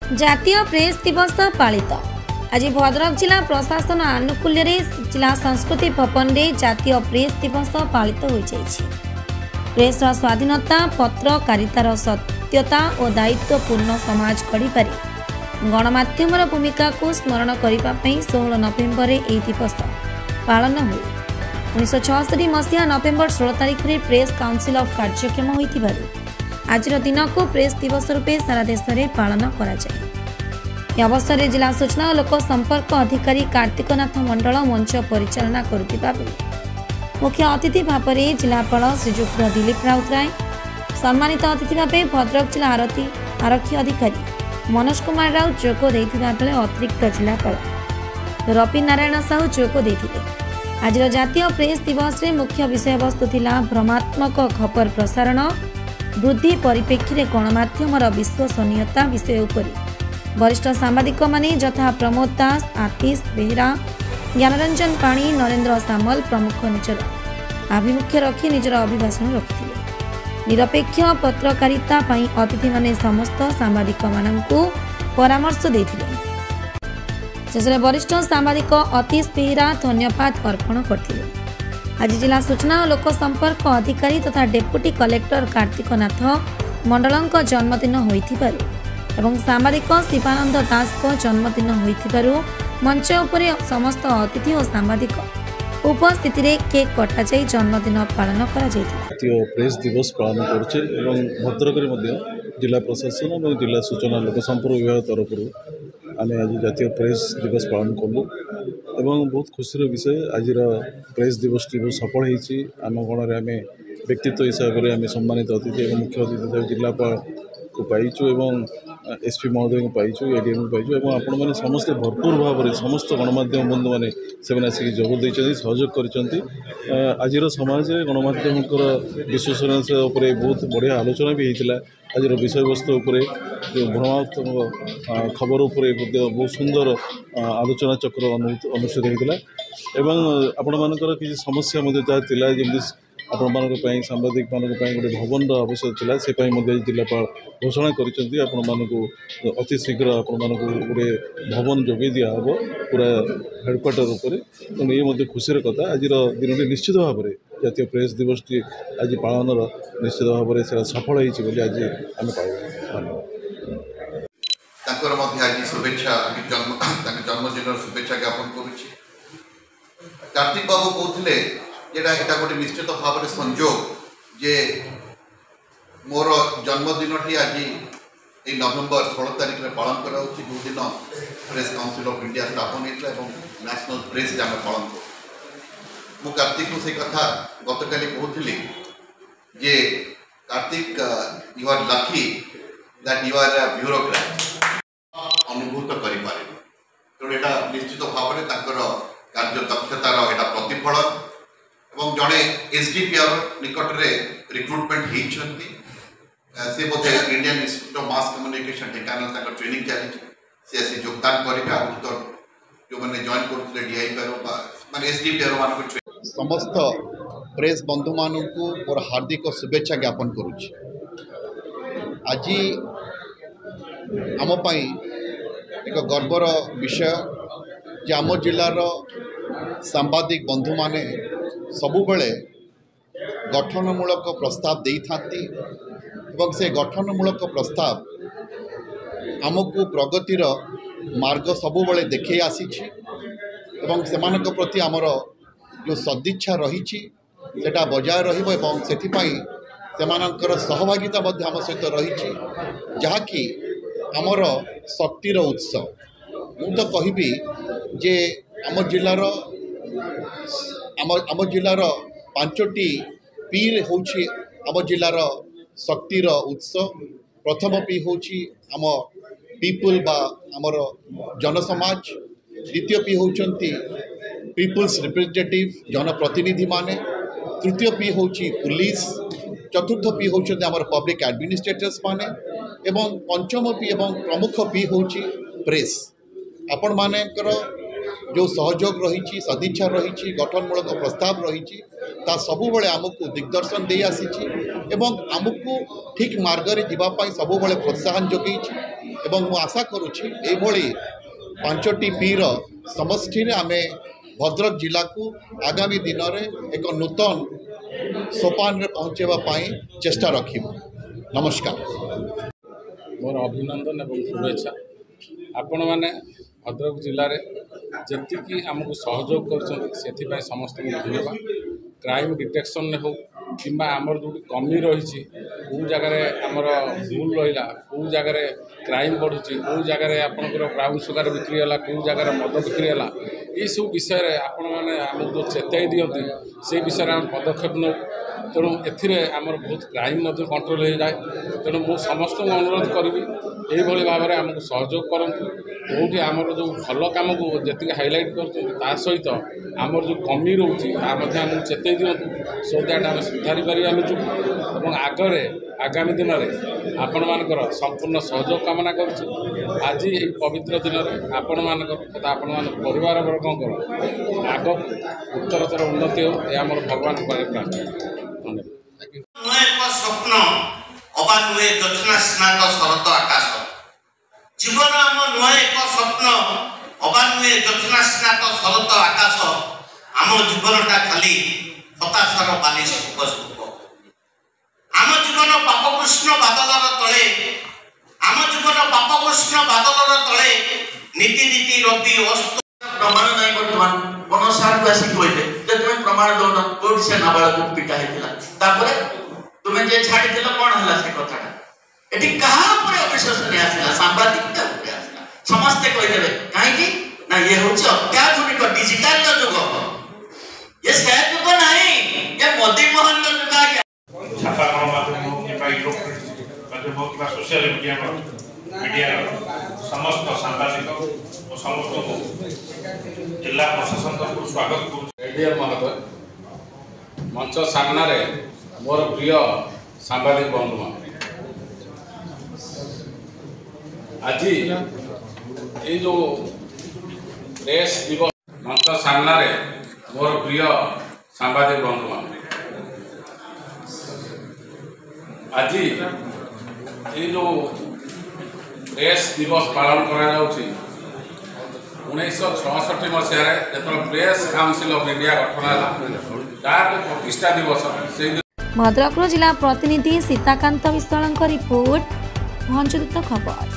जातीय प्रेस दिवस पालित आज भद्रक जिला प्रशासन आनुकूल्य जिला संस्कृति भवन में जातीय प्रेस दिवस पालित हो प्रेस स्वाधीनता पत्रकारितार सत्यता और दायित्वपूर्ण समाज गढ़ी गणमाध्यम भूमिका को स्मरण करने 16 नवेम्बर यह दिवस पालन हुए। 1966 मसीहा नवेम्बर 16 तारिख में प्रेस काउंसिल ऑफ कार्यक्रम होता आज दिन को प्रेस दिवस रूपे सारा देश में पालन कर अवसर में जिला सूचना और लोक संपर्क अधिकारी कार्तिकनाथ मंडल मंच परिचालना करुवा मुख्य अतिथि भाव में जिलापाल श्रीजुक्त दिलीप राउतराय, सम्मानित अतिथि भाव भद्रक जिला आरक्षी अधिकारी मनोज कुमार राउत जोग देथिबा बेले अतिरिक्त जिलापाल रवि नारायण साहू जोग देथिले। आज जातीय प्रेस दिवस रे मुख्य विषय वस्तु थिला भ्रमात्मक खबर प्रसारण वृद्धि परिप्रेक्षी में गणमाध्यम विश्वसनीयता विषय उपरि वरिष्ठ सांबादिक माने यथा प्रमोद दास, आतिश बेहरा, ज्ञानरंजन पाणी, नरेंद्र सामल प्रमुख निजर आभिमुख्य रखी निजर अभिभाषण रखिथिले। निरपेक्ष पत्रकारिता पई अतिथि माने समस्त सांबादिक माननकु परामर्श देथिले। शेषे वरिष्ठ सांबादिक आतिश बेहरा धन्यवाद अर्पण करथिले। आज जिला सूचना और लोक संपर्क अधिकारी तथा डेप्यूटी कलेक्टर कार्तिकनाथ मंडल जन्मदिन होइथिबारु एवं सांबादिक शिवानंद दास को जन्मदिन होइथिबारु मंच उपरे समस्त अतिथि और सांबादिक उपस्थिति रे केक कटा जाई जन्मदिन पालन करा जायतिला। जातीय प्रेस दिवस पालन करछे एवं भद्रक रे मध्ये जिला प्रशासन और जिला सूचना लोक संपर्क विभाग तरफ आमे आज जातीय प्रेस दिवस पालन कलु एवं बहुत खुशी विषय आज प्रेस दिवस टी सफल होती आम गण में आम व्यक्तित्व हिसाब से आम सम्मानित अतिथि और मुख्य अतिथि जिलापाल को पाइचु एवं एसपी महोदय को पाइचु, एडीएम को पाइचु और आपण मैंने समस्ते भरपूर भाव में समस्त गणमाध्यम बंधु मैंने से जोग देते सहयोग कर आज समाज गणमाध्यम विश्वसनीयता बहुत बढ़िया आलोचना भी होता। आज विषय वस्तु भ्रमात्मक खबर उपर बहुत सुंदर आलोचना चक्र अनुष्ठित होता एवं आपण मानकर किसी समस्या जमी आपण मानी सांबादिक मान गोटे भवन आवश्यक था से जिलापाल घोषणा कर अति शीघ्र आपण मानक गोटे भवन जोगे दिहब पूरा हेडक्वार्टर उपर तेणु ये खुशी कथा आज दिन निश्चित भाव में जातीय प्रेस दिवस टी आज पालन निश्चित भाव में सफल होती आज आम आज शुभेच्छा जन्मदिन शुभेच्छा ज्ञापन करुच्ची। कार्तिक बाबू कहते यहाँ गोटे निश्चित भाव में संजोग जे मोर जन्मदिन टी आज ये नवेम्बर 16 तारिख में पालन करा जो दिन प्रेस काउंसिल ऑफ इंडिया स्थापन होता है नेशनल प्रेस आम पालन कर मु कार्तिक को से कथा गत काली कहूली जे Kartik you are lucky that you are a bureaucrat अनुभूत करें तेणु यहाँ निश्चित भाव में कार्य दक्षतार यहाँ प्रतिफलन एवं जड़े एसडीपीआर निकट में रिक्रुटमेंट होती से बोधे Indian institute of mass communication Dhenkanal training चली से योगदान करेंगे आगे तो जो मैंने जॉइन करते डीआईपीआर एसडीपीआर मान समस्त प्रेस बंधु मान को मोर हार्दिक शुभेच्छा ज्ञापन करुच्ची। आज आमपाई एक गर्वर विषय जे आम जिलार सांबादिक बंधु माने सबुबले गठनमूलक प्रस्ताव दे था से गठनमूलक प्रस्ताव आमको प्रगतिर मार्ग सबुबले देखे आसी से प्रति आमर जो सदिच्छा रही सेटा बजाय रही सहभागिता आम सहित रही जहाँकि आमर शक्तिर उत्स मु तो कहबी जे आम जिलार आम जिलार 5टी पी होची आम जिलार शक्तिर उत्स। प्रथम पी होची आम पीपुल बा आमर जनसमाज, द्वितीय पी होचंती पीपुल्स रिप्रेजेंटेटिव जनप्रतिनिधि माने, तृतीय पी होची पुलिस, चतुर्थ पी होचंती आमर पब्लिक एडमिनिस्ट्रेटर्स माने एवं पंचम पी एवं प्रमुख पी होची प्रेस। आपण मानेकर जो सहयोग रही सदिच्छा रही गठनमूलक प्रस्ताव रही ता सबुबले आमको दिग्दर्शन दे आसी एवं आमको ठीक मार्ग में जावाई सबुबले प्रोत्साहन जोगी एवं मु आशा करुच्ची यही 5टी पीर समष्टि आम भद्रक जिला को आगामी दिन में एक नूतन सोपान रे पहुँचेवाई चेष्टा रखिबु। नमस्कार। मोर अभिनंदन एवं शुभेच्छा। आपण मैंने भद्रक जिले में जी आमको सहयोग कर समस्त धन्यवाद। क्राइम डिटेक्शन हो कि आमर जो कमी रही कौ जगार आमर भूल रहा कौ जगार क्राइम बढ़ुची कौ जगार आपंकर ब्राउन सुगार बिक्री है कौ जगार मद बिक्री है ये सब विषय आपण मैंने आमको जो चेताई दिखती से विषय आम पदक्षेप नौ तेणु एमर बहुत क्राइम कंट्रोल हो जाए। तेणु मुझे समस्त अनुरोध करी यही भाव में आमको सहयोग करूँ कौटी आमर जो भल कम को जी हाइलाइट कर सहित आमर जो कमी रोचे आमको चेताई दिंतु सो दैट आम सुधारी पारिबा निजक और आगरे आगामी दिन में आपण मानकर संपूर्ण सहयोग कामना करुच्ची। आज ये पवित्र दिन में आपण मानकर तथा आपण मान परिवार वर्गंकर आग उत्तरतर उन्नति हो यह आम भगवान प्रार्थना। धन्यवाद। स्वप्न अबा नुए दक्षिणा स्नात शरत आकाश जीवन आम नुए एक स्वप्न अबा नुए दक्षिणा स्नात शरत आकाश आम जीवनटा खाली हताशार बाली सुख आम जीवन पापकृष्ण बादलर तले आम जीवन पापकृष्ण बादलर तले नीति नीति रवि अस्त प्रमाण नहीं बर्तमान मनसार को आसिक कहते तुम्हें प्रमाण दौन कौट से नाबालक को पिटा है तुम्हें जे छाड़ी दिल कौन है से कथाटा एटी कहा ऊपर अविश्वसनीय आसिला सांबादिकता ऊपर आसिला समस्त कहिदेबे काहे ना ये होची अत्याधुनिक डिजिटल युग ये से युग नहीं ये मोदी मोहन युग आ गया। छापा गणमाध्यम किंवा इलेक्ट्रोनिक माध्यम किंवा सोशल मीडिया समस्त सांबादिक और समस्त को जिला प्रशासन तरफ स्वागत एडीआर महोदय मंच सामने मोर प्रिय सांबादिक बंधु आज ये जो प्रेस दिवस मंच सामने मोर प्रिय सांबादिक बंधु आज ये जो प्रेस दिवस पालन करा 1966 मसीह जो प्रेस काउंसिल ऑफ इंडिया गठन है तार प्रतिष्ठा दिवस से भद्रक जिला प्रतिनिधि सीताकांत विश्वाल रिपोर्ट भंजदूत खबर।